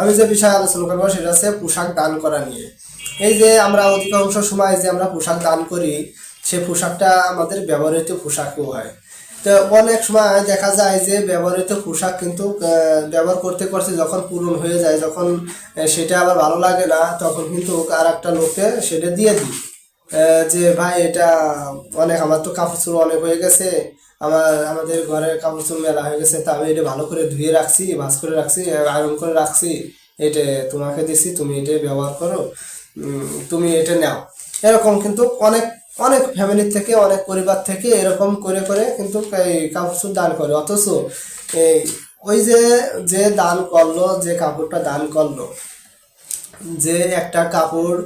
আমি যে বিষয়ে আলোচনা করবো সেটা হচ্ছে পোশাক দান করা নিয়ে। এই যে আমরা অধিকাংশ সময় যে আমরা পোশাক দান করি, সে পোশাকটা আমাদের ব্যবহৃত পোশাকও হয়। তো অনেক সময় দেখা যায় যে ব্যবহৃত পোশাক কিন্তু ব্যবহার করতে করতে যখন পূরণ হয়ে যায়, যখন সেটা আবার ভালো লাগে না, তখন কিন্তু আর একটা লোককে সেটা দিয়ে দিই। যে ভাই এটা অনেক, আমার তো কাপড় চোপড় অনেক হয়ে গেছে, আমাদের ঘরে কাপড় চোপড় মেলা হয়ে গেছে, তা আমি এটা ভালো করে ধুয়ে রাখছি, ভাঁজ করে রাখছি, আয়রন করে রাখছি, এটা তোমাকে দিছি, তুমি এটা ব্যবহার করো, তুমি এটা নাও। এরকম কিন্তু অনেক অনেক ফ্যামিলির থেকে, অনেক পরিবার থেকে এরকম করে করে কিন্তু এই কাপড় চোপড় দান করে। অথচ এই ওই যে যে দান করলো, যে কাপড়টা দান করলো, যে একটা কাপড়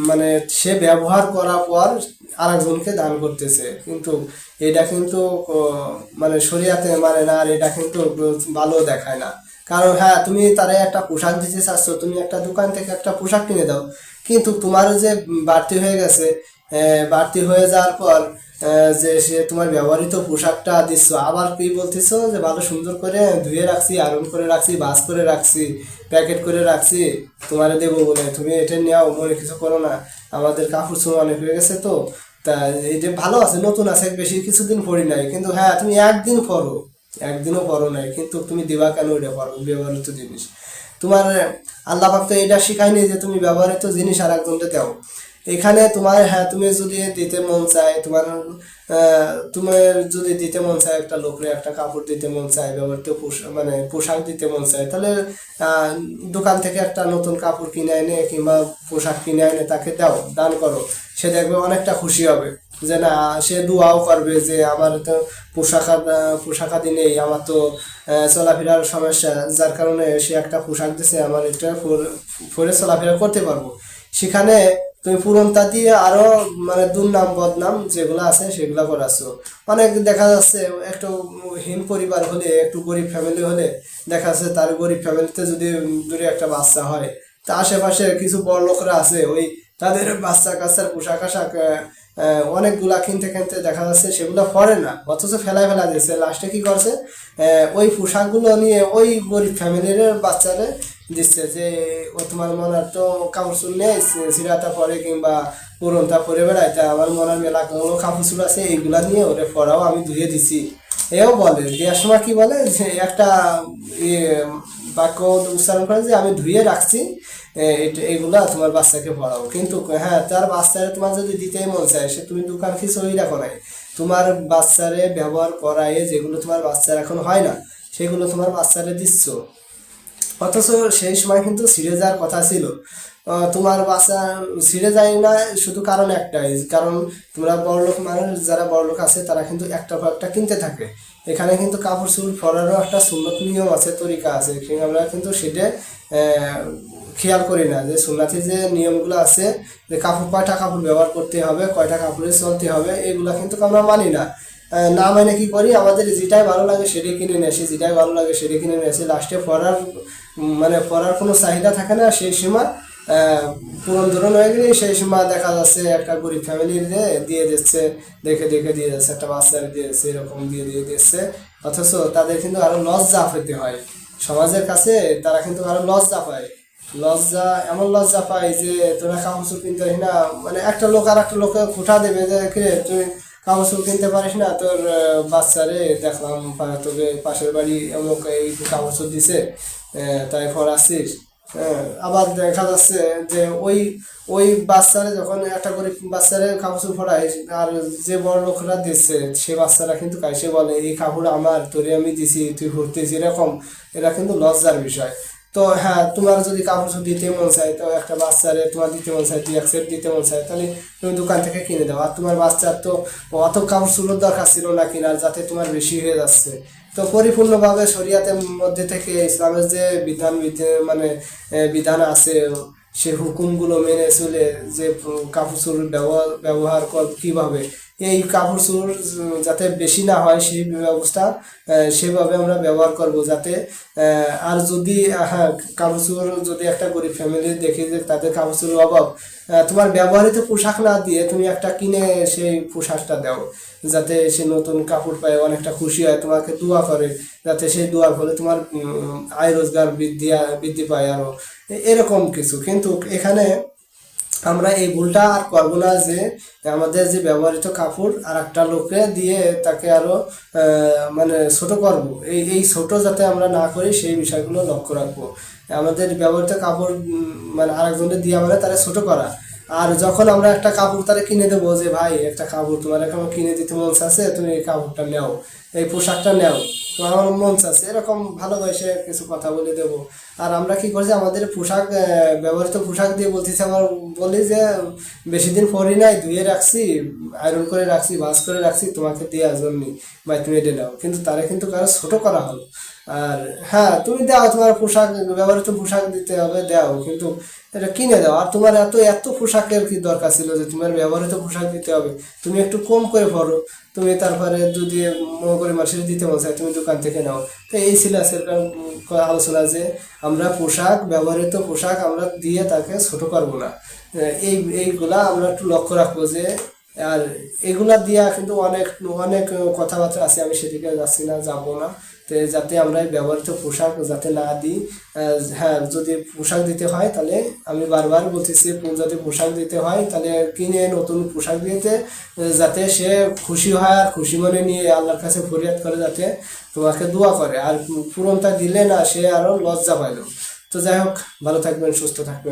মানে সে ব্যবহার করার পর আরেকজনকে দান করতেছে, কিন্তু এটা কিন্তু মানে শরিয়াতে মানে না, আর এটা কিন্তু ভালো দেখায় না। কারণ হ্যাঁ, তুমি তারে একটা পোশাক দিতে চাচ্ছ, তুমি একটা দোকান থেকে একটা পোশাক কিনে দাও, কিন্তু তোমার যে বাড়তি হয়ে গেছে, বাড়তি হয়ে যাওয়ার পর যে সে তোমার ব্যবহৃত পোশাকটা দিচ্ছ, আবার কি বলতেছো যে ভালো সুন্দর করে ধুয়ে রাখছি, আয়রন করে রাখছি, ভাঁজ করে রাখছি, প্যাকেট করে রাখছি, তোমারে দেবো বলে তুমি এটা নেও, মনে কিছু করো না, আমাদের কাপড় চোপড় অনেক হয়ে গেছে। তো তা এই যে ভালো আছে, নতুন আছে, বেশি কিছুদিন পরি নাই, কিন্তু হ্যাঁ তুমি একদিন পরো, একদিনও পরো নাই, কিন্তু তুমি দিবা কেন? এটা পরো, ব্যবহৃত জিনিস। তোমার আল্লাহ পাক তো এটা শিখায়নি যে তুমি ব্যবহৃত জিনিস আর একজনকে দাও। এখানে তোমার, হ্যাঁ তুমি যদি দিতে মন চায়, তোমার যদি দিতে মন চায়, একটা লোকের একটা কাপড় দিতে মন চায়, ব্যবহৃত মানে পোশাক দিতে মন চায়, তাহলে আহ, দোকান থেকে একটা নতুন কাপড় কিনে এনে কিংবা পোশাক কিনে এনে তাকে দাও, দান করো। সে দেখবে অনেকটা খুশি হবে, যে না, সে দোয়াও করবে যে আমার তো পোশাকাদি নেই, আমার তো চলাফেরার সমস্যা, যার কারণে সে একটা পোশাক দিছে, আমার এটা পরে চলাফেরা করতে পারবো। সেখানে তুমি পুরনটা দিয়ে আরো মানে দুর্নাম বদনাম যেগুলো আছে সেগুলো করাচ্ছো। অনেক দেখা যাচ্ছে একটু হীন পরিবার হলে, একটু গরিব ফ্যামিলি হলে, দেখা যাচ্ছে তার গরিব ফ্যামিলিতে যদি দূরে একটা বাচ্চা হয়, তা আশেপাশে কিছু বড় লোকরা আছে, ওই তাদের বাচ্চা কাচ্চার পোশাক আশাক অনেকগুলা কিনতে কিনতে দেখা যাচ্ছে সেগুলো পরে না, অথচ ফেলায় ফেলা দিয়েছে। লাস্টে কি করছে, ওই পোশাকগুলো নিয়ে ওই গরিব ফ্যামিলির বাচ্চারে দিচ্ছে, যে ও তোমার মনার তো কাপড় চুল নেই, সিরাটা পরে কিংবা পুরনটা পরে বেড়ায়, তা আমার মনার মেলা কোনো কাপড় চুল আছে, এইগুলা নিয়ে ওরে পরাও, আমি ধুয়ে দিছি। এও বলে দেওয়ার সময় কি বলে, যে একটা ইয়ে বাক্য উচ্চারণ করে যে আমি ধুয়ে রাখছি, এগুলা তোমার বাচ্চাকে পড়াও। কিন্তু হ্যাঁ, তার বাচ্চারে তোমার যদি দিতেই মন চায়, সে তুমি দোকান কি সই রাখো নাই, তোমার বাচ্চারে ব্যবহার করায় যেগুলো তোমার বাচ্চার এখন হয় না, সেগুলো তোমার বাচ্চারে দিচ্ছ। অথচ সেই সময় কিন্তু ছিঁড়ে যাওয়ার কথা ছিল। তোমার বাচ্চা ছিঁড়ে যায় না শুধু কারণ একটাই, কারণ তোমরা বড়লোক মানুষ, যারা বড়লোক আছে তারা কিন্তু একটা পর একটা কিনতে থাকে। এখানে কিন্তু কাপড় চোপড় পরারও একটা সুন্নত নিয়ম আছে, তরিকা আছে, আমরা কিন্তু সেটা আহ, খেয়াল করি না, যে সুন্নাতি যে নিয়মগুলো আছে, যে কাপড় কয়টা কাপড় ব্যবহার করতে হবে, কয়টা কাপড়ে চলতে হবে, এগুলো কিন্তু আমরা মানি না। না মানে কি করি, আমাদের যেটাই ভালো লাগে সেটাই কিনে নিয়ে আসি, যেটাই ভালো লাগে সেটাই কিনে নিয়ে আসি, লাস্টে পরার মানে পরার কোনো চাহিদা থাকে না। সেই সময় পুরন ধরন হয়ে গেলে সেই সময় দেখা যাচ্ছে একটা গরিব ফ্যামিলির দিয়ে দিচ্ছে, দেখে দেখে দিয়ে যাচ্ছে, একটা বাচ্চারে দিয়ে দিচ্ছে, এরকম দিয়ে দিয়ে দিচ্ছে। অথচ তাদের কিন্তু আরো লজ্জা পেতে হয় সমাজের কাছে, তারা কিন্তু আরো লজ্জা পায়। লজ্জা, এমন লজ্জা পায় যে তোরা কাপড় চোপড় কিনতে পারিস না, মানে একটা লোক আর একটা লোকে খোঁটা দেবে যে তুই কাপড় চোপড় কিনতে পারিস না, তোর বাচ্চারে দেখলাম তোকে পাশের বাড়ি অমুক এই কাপড় চোপড় দিছে, তাই পরাচ্ছিস। আবার দেখা যাচ্ছে যে ওই ওই বাচ্চারা যখন একটা গরিব বাচ্চারা কাপড় চোপড় পরায়, আর যে বড় লোকরা দিচ্ছে সে বাচ্চারা কিন্তু কাইসে বলে এই কাপড় আমার, তোরে আমি দিছি, তুই ভরতেছি, এরকম। এটা কিন্তু লজ্জার বিষয়। তো হ্যাঁ, তোমার যদি কাপড় চোপড় দিতে মন চায়, তো একটা বাচ্চারে তোমার দিতে মন চায়, দুই এক সেট দিতে মন চায়, তাহলে তুমি দোকান থেকে কিনে দাও। আর তোমার বাচ্চার তো অত কাপড় চোপড়ের দরকার ছিল না কিনার, যাতে তোমার বেশি হয়ে যাচ্ছে। তো পরিপূর্ণভাবে শরিয়াতের মধ্যে থেকে ইসলামের যে মানে বিধান আছে, সে হুকুমগুলো মেনে চলে, যে কাপড় চোপড় ব্যবহার কর কিভাবে, এই কাপড় চোপড় যাতে বেশি না হয় সেই ব্যবস্থা সেভাবে আমরা ব্যবহার করব, যাতে আর যদি হ্যাঁ কাপড় চোপড় যদি একটা গরিব ফ্যামিলি দেখি যে তাদের কাপড় চোপড়ের অভাব, তোমার ব্যবহৃত পোশাক না দিয়ে তুমি একটা কিনে সেই পোশাকটা দাও, যাতে সে নতুন কাপড় পায় অনেকটা খুশি হয়, তোমাকে দোয়া করে, যাতে সেই দোয়ার ফলে তোমার আয় রোজগার বৃদ্ধি পায় আরো এরকম কিছু। কিন্তু এখানে আমরা এই ভুলটা আর করবো না যে আমাদের যে ব্যবহৃত কাপড় আর একটা লোকে দিয়ে তাকে আরো মানে ছোট করব, এই ছোট যাতে আমরা না করি সেই বিষয়গুলো লক্ষ্য রাখবো। আমাদের ব্যবহৃত কাপড় মানে আরেকজনের দিয়ে মানে তারা ছোট করা, আর যখন আমরা একটা কাপড় তারা কিনে দেবো যে ভাই একটা কাপড় তোমার এখন কিনে দিতে মন চাচ্ছে, তুমি এই কাপড়টা নাও, এই পোশাকটা নাও, তোমার আমার মন চাচ্ছে, এরকম ভালোবেসে কিছু কথা বলে দেবো। আর আমরা কি করছি আমাদের পোশাক ব্যবহৃত পোশাক দিয়ে বলতেছি, আমার বলি যে বেশি দিন পরি নাই, ধুয়ে রাখছি, আয়রন করে রাখছি, ভাঁজ করে রাখছি, তোমাকে দেওয়ার জন্য, ভাই তুমি এটা নাও, কিন্তু তারা কিন্তু কারো ছোট করা হলো। আর হ্যাঁ তুমি দাও, তোমার পোশাক ব্যবহৃত পোশাক দিতে হবে দাও, কিন্তু এটা কিনে দাও। আর তোমার এত এত পোশাকের কি দরকার ছিল যে তোমার ব্যবহৃত পোশাক দিতে হবে? তুমি একটু কম করে পড়ো, তুমি তারপরে যদি মনে করে মাসের দিতে মন চায় তুমি দোকান থেকে নাও। তো এই ছিল আজকের আলোচনা যে আমরা পোশাক ব্যবহৃত পোশাক আমরা দিয়ে তাকে ছোট করবো না। এইগুলা আমরা একটু লক্ষ্য রাখবো যে, আর এগুলা দিয়া কিন্তু অনেক অনেক কথাবার্তা আছে, আমি সেদিকে যাচ্ছি না, যাবো না। তো যাতে আমরা এই ব্যবহৃত পোশাক যাতে না দিই, হ্যাঁ যদি পোশাক দিতে হয় তাহলে আমি বারবার বলতেছি, যদি পোশাক দিতে হয় তাহলে কিনে নতুন পোশাক দিতে, যাতে সে খুশি হয় আর খুশি মনে নিয়ে আল্লাহর কাছে ফরিয়াদ করে, যাতে তোমাকে দোয়া করে। আর পুরনটা দিলে না সে আরো লজ্জা পাইল। তো যাই হোক, ভালো থাকবেন, সুস্থ থাকবেন।